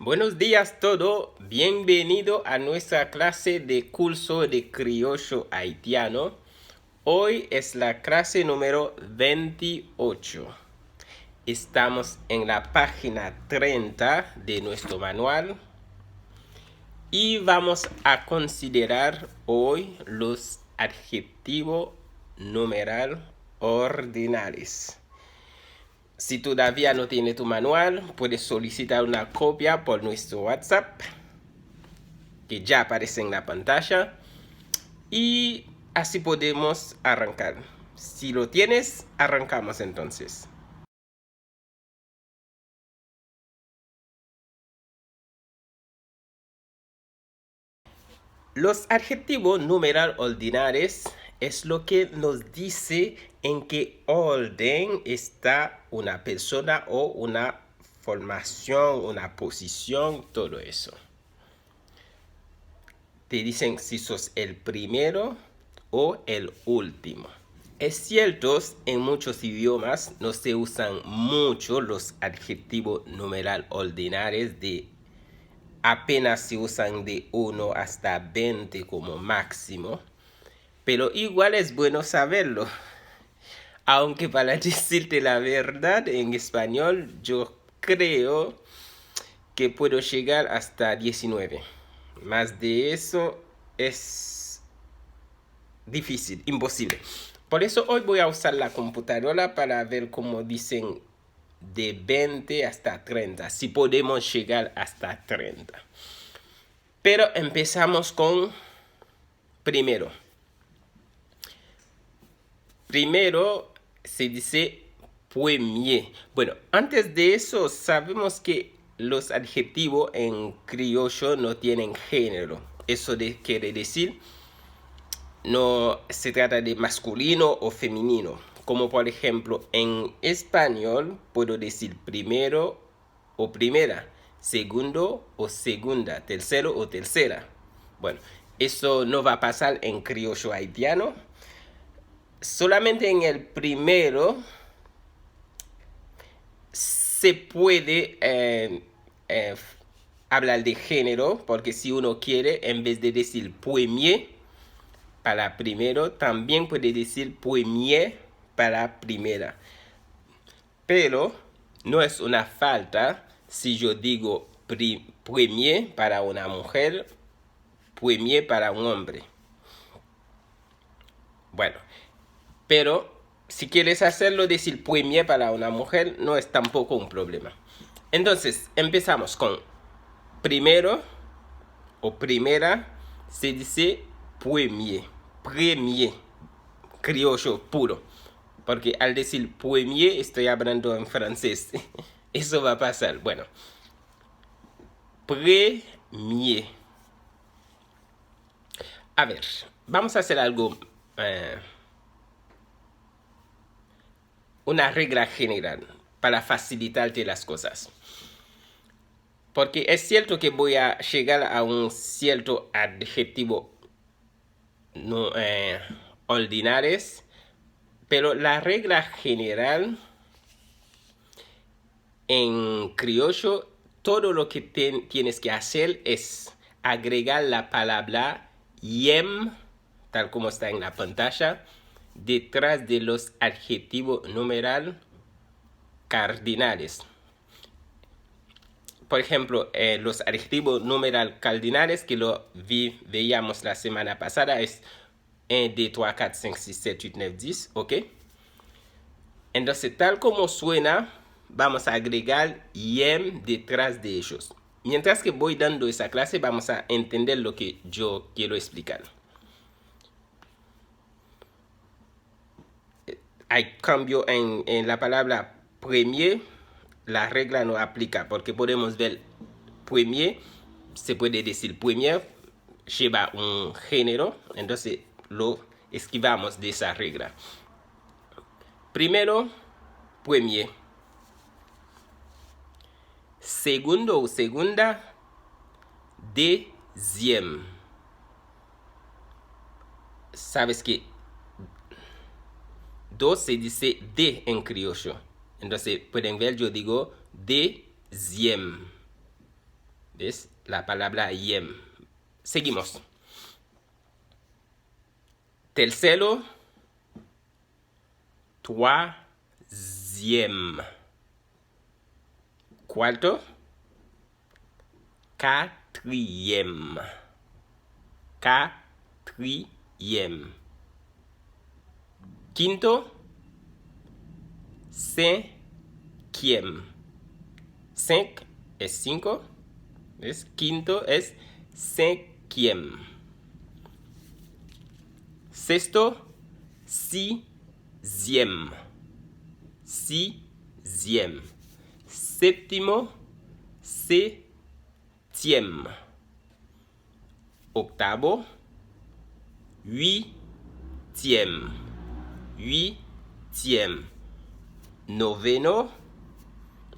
Buenos días todo, bienvenido a nuestra clase de curso de criollo haitiano. Hoy es la clase número 28. Estamos en la página 30 de nuestro manual y vamos a considerar hoy los adjetivos numeral ordinales. Si todavía no tienes tu manual, puedes solicitar una copia por nuestro WhatsApp, que ya aparece en la pantalla, y así podemos arrancar. Si lo tienes, arrancamos entonces. Los adjetivos numeral ordinales es lo que nos dice en qué orden está una persona o una formación, una posición, todo eso. Te dicen si sos el primero o el último. Es cierto, en muchos idiomas no se usan mucho los adjetivos numeral ordinales apenas se usan de 1 hasta 20 como máximo, pero igual es bueno saberlo. Aunque para decirte la verdad, en español yo creo que puedo llegar hasta 19. Más de eso es difícil, imposible. Por eso hoy voy a usar la computadora para ver cómo dicen de 20 hasta 30, si podemos llegar hasta 30. Pero empezamos con primero. Primero se dice premier. Bueno, antes de eso sabemos que los adjetivos en criollo no tienen género. Eso quiere decir no se trata de masculino o femenino. Como por ejemplo en español puedo decir primero o primera, segundo o segunda, tercero o tercera. Bueno, eso no va a pasar en criollo haitiano. Solamente en el primero se puede hablar de género, porque si uno quiere, en vez de decir premier para primero, también puede decir premier para primera. Pero no es una falta si yo digo premier para una mujer, premier para un hombre. Bueno, pero si quieres hacerlo, decir premier para una mujer no es tampoco un problema. Entonces, empezamos con primero o primera, se dice premier, criollo puro. Porque al decir premier estoy hablando en francés. Eso va a pasar. Bueno, premier. A ver, vamos a hacer algo. Una regla general para facilitarte las cosas. Porque es cierto que voy a llegar a un cierto adjetivo no, ordinales, pero la regla general en criollo, todo lo que tienes que hacer es agregar la palabra yem, tal como está en la pantalla, detrás de los adjetivos numeral cardinales. Por ejemplo, los adjetivos numeral cardinales que veíamos la semana pasada es 1, 2, 3, 4, 5, 6, 7, 8, 9, 10, ¿ok? Entonces, tal como suena, vamos a agregar yem detrás de ellos. Mientras que voy dando esa clase, vamos a entender lo que yo quiero explicar. Hay cambio en la palabra premier. La regla no aplica porque podemos ver premier, se puede decir premier, lleva un género, entonces lo esquivamos de esa regla. Primero, premier. Segundo o segunda, deuxième. Sabes que dos se dice de en criollo. Entonces pueden ver, yo digo deuxième. ¿Ves? La palabra yem. Seguimos. Tercero, troisième. Cuarto, quatrième. Quatrième. Quinto, cinquième. Cinq es cinco. ¿Ves? Quinto es cinquième. Sexto, sixième. Sixième. Séptimo, septième. Octavo, huitième. Huitième. Noveno,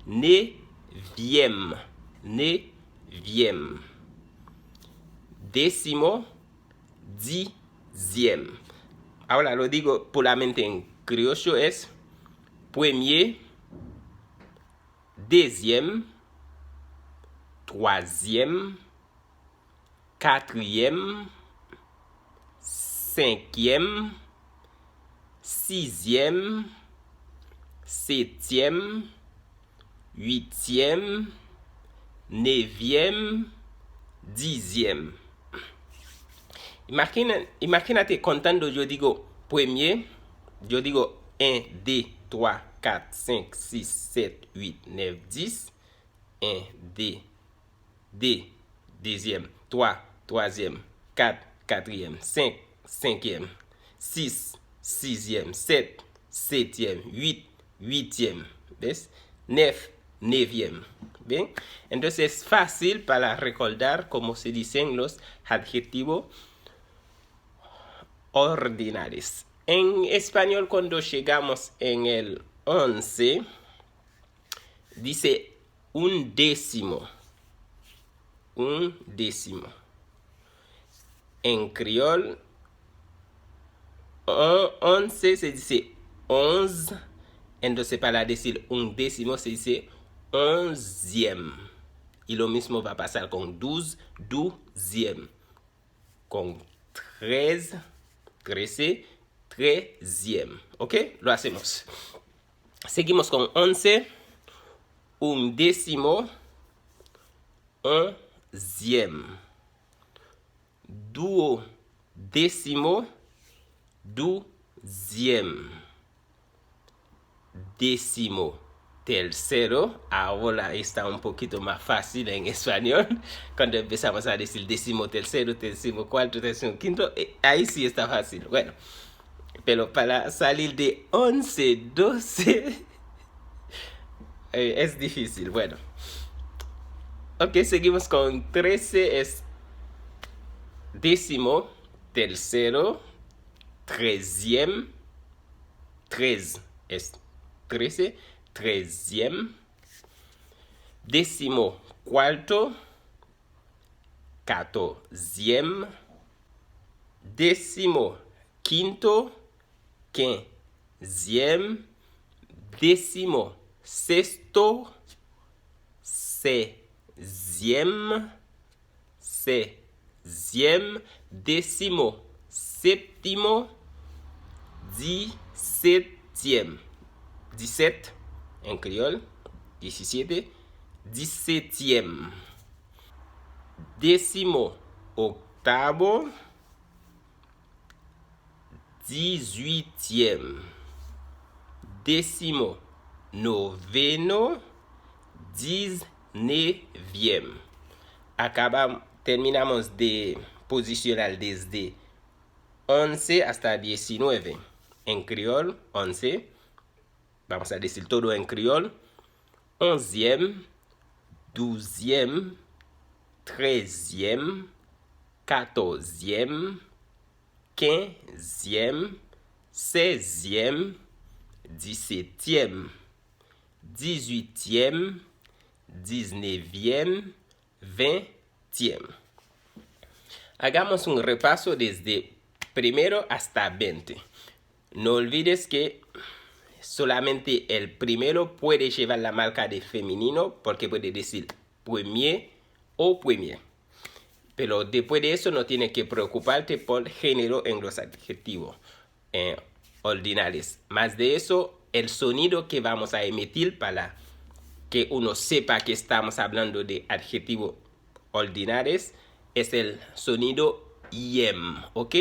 neuvième. Neuvième. Décimo, dixième. Ahora lo digo puramente en criollo, es premier, deuxième, troisième, quatrième, cinquième, sixième, septième, huitième, neuvième, dixième. Imagínate contando, yo digo premier, yo digo 1, 2, 3, 4, 5, 6, 7, 8, 9, 10. 1, 2, 2, deuxième, 3, troisième, 4, quatrième, 5, cinquième, 6, sixième, 7, septième, 8, huitième, ¿ves? 9, neuvième. ¿Bien? Entonces es fácil para recordar cómo se dicen los adjetivos ordinales. En español, cuando llegamos en el 11, dice un décimo. Un décimo. En criol, 11 se dice 11. Entonces, para decir un décimo se dice onzième. Y lo mismo va a pasar con 12, douzième. Con 13, 13, treizième. ¿Ok? Lo hacemos. Seguimos con 11. Un décimo, onzième. Duodécimo, douzième. Décimo tercero, ahora está un poquito más fácil en español. Cuando empezamos a decir décimo tercero, décimo cuarto, décimo quinto, ahí sí está fácil. Bueno, pero para salir de 11, 12, es difícil. Bueno, ok, seguimos con 13, es décimo tercero, treizième. 13 es 13, treizième. Décimo cuarto, catorzième. Décimo quinto, quinzième. Décimo sexto, seizième. Seizième. Décimo séptimo, dix-septième. 17 en criol, 17, dix-septième. Décimo octavo, dix-huitième. Décimo noveno, dix-neuvième. Terminamos de posicionar desde 11 hasta 19. En criol, 11. Vamos a decir todo en criol. Onzième, douzième, treizième, quatorzième, quinzième, seizième, dix-septième, dix-huitième, dix-neuvième, vingtième. Hagamos un repaso desde primero hasta 20. No olvides que solamente el primero puede llevar la marca de femenino porque puede decir premier o premier. Pero después de eso no tienes que preocuparte por género en los adjetivos ordinales. Más de eso, el sonido que vamos a emitir para que uno sepa que estamos hablando de adjetivos ordinales es el sonido IEM, ¿ok?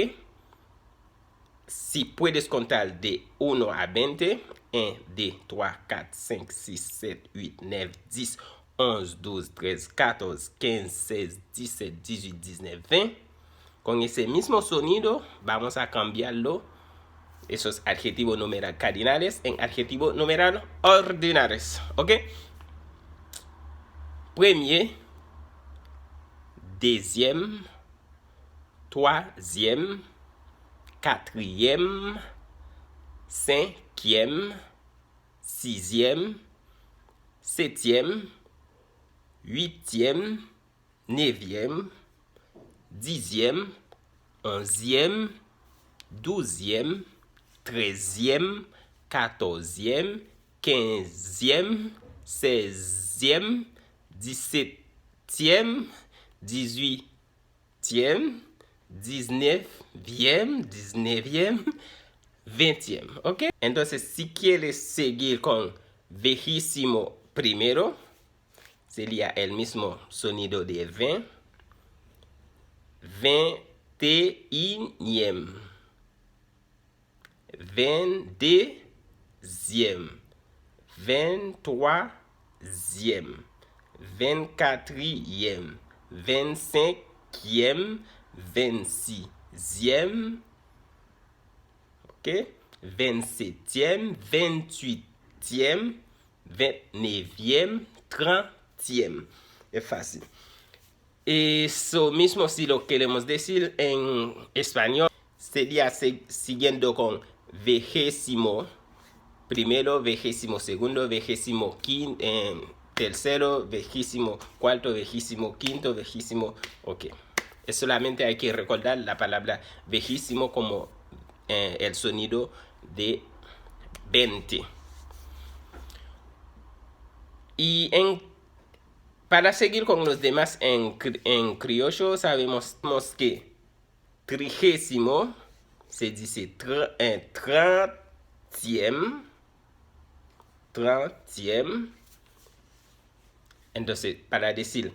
Si puedes contar de 1 a 20, 1, 2, 3, 4, 5, 6, 7, 8, 9, 10, 11, 12, 13, 14, 15, 16, 17, 18, 19, 20. Con ese mismo sonido vamos a cambiarlo, esos adjetivos numerales cardinales, en adjetivos numerales ordinales, ¿ok? Premier, deuxième, troisième, quatrième, cinquième, sixième, septième, huitième, neuvième, dixième, onzième, douzième, treizième, quatorzième, quinzième, seizième, 17e, 18e, 19e, 20e, ¿ok? Entonces, si quieres seguir con vejísimo primero, sería el mismo sonido de 20, 21e, 22e, 23e, 24e, 25e, 26e, ok? 27e, 28e, 29e, 30e. Es fácil. Eso mismo si lo queremos decir en español, sería siguiendo con vigésimo primero, vigésimo segundo, vigésimo tercero, vigésimo cuarto, vigésimo quinto, vigésimo... Ok. Solamente hay que recordar la palabra vigésimo como el sonido de 20. Y para seguir con los demás en criollo, sabemos que trigésimo se dice trentième. Entonces, para decir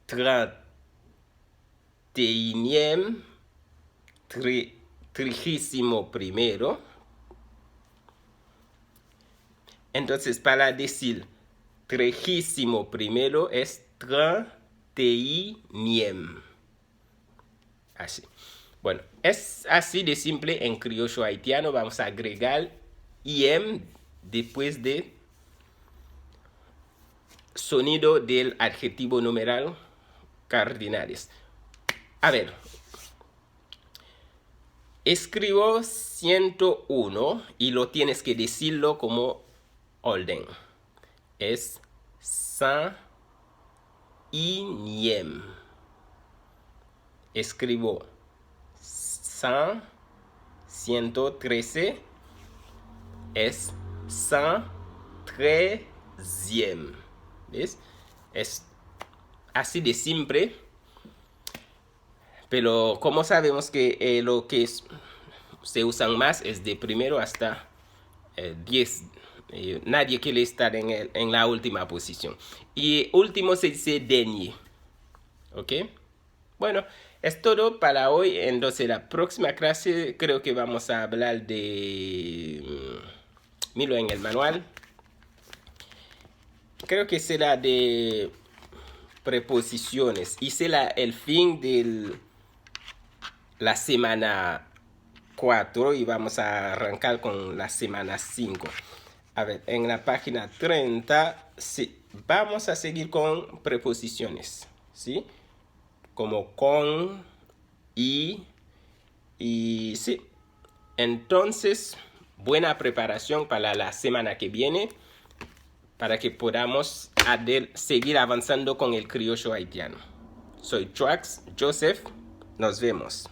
31e, trigésimo primero. Entonces, para decir trigésimo primero es 31e. Así. Bueno, es así de simple en criollo haitiano. Vamos a agregar IM después de sonido del adjetivo numeral cardinales. A ver, escribo 101 y lo tienes que decirlo como orden. Es 100ième. Escribo 113. Es 113ième. ¿Ves? Es así de simple. Pero como sabemos que lo que se usan más es de primero hasta 10. Nadie quiere estar en la última posición. Y último se dice dernier. ¿Ok? Bueno, es todo para hoy. Entonces la próxima clase creo que vamos a hablar de... miro en el manual. Creo que será de preposiciones. Y será el fin de la semana 4 y vamos a arrancar con la semana 5. A ver, en la página 30, sí, vamos a seguir con preposiciones, ¿sí? Como con, y sí. Entonces, buena preparación para la semana que viene, para que podamos seguir avanzando con el criollo haitiano. Soy Trax Joseph, nos vemos.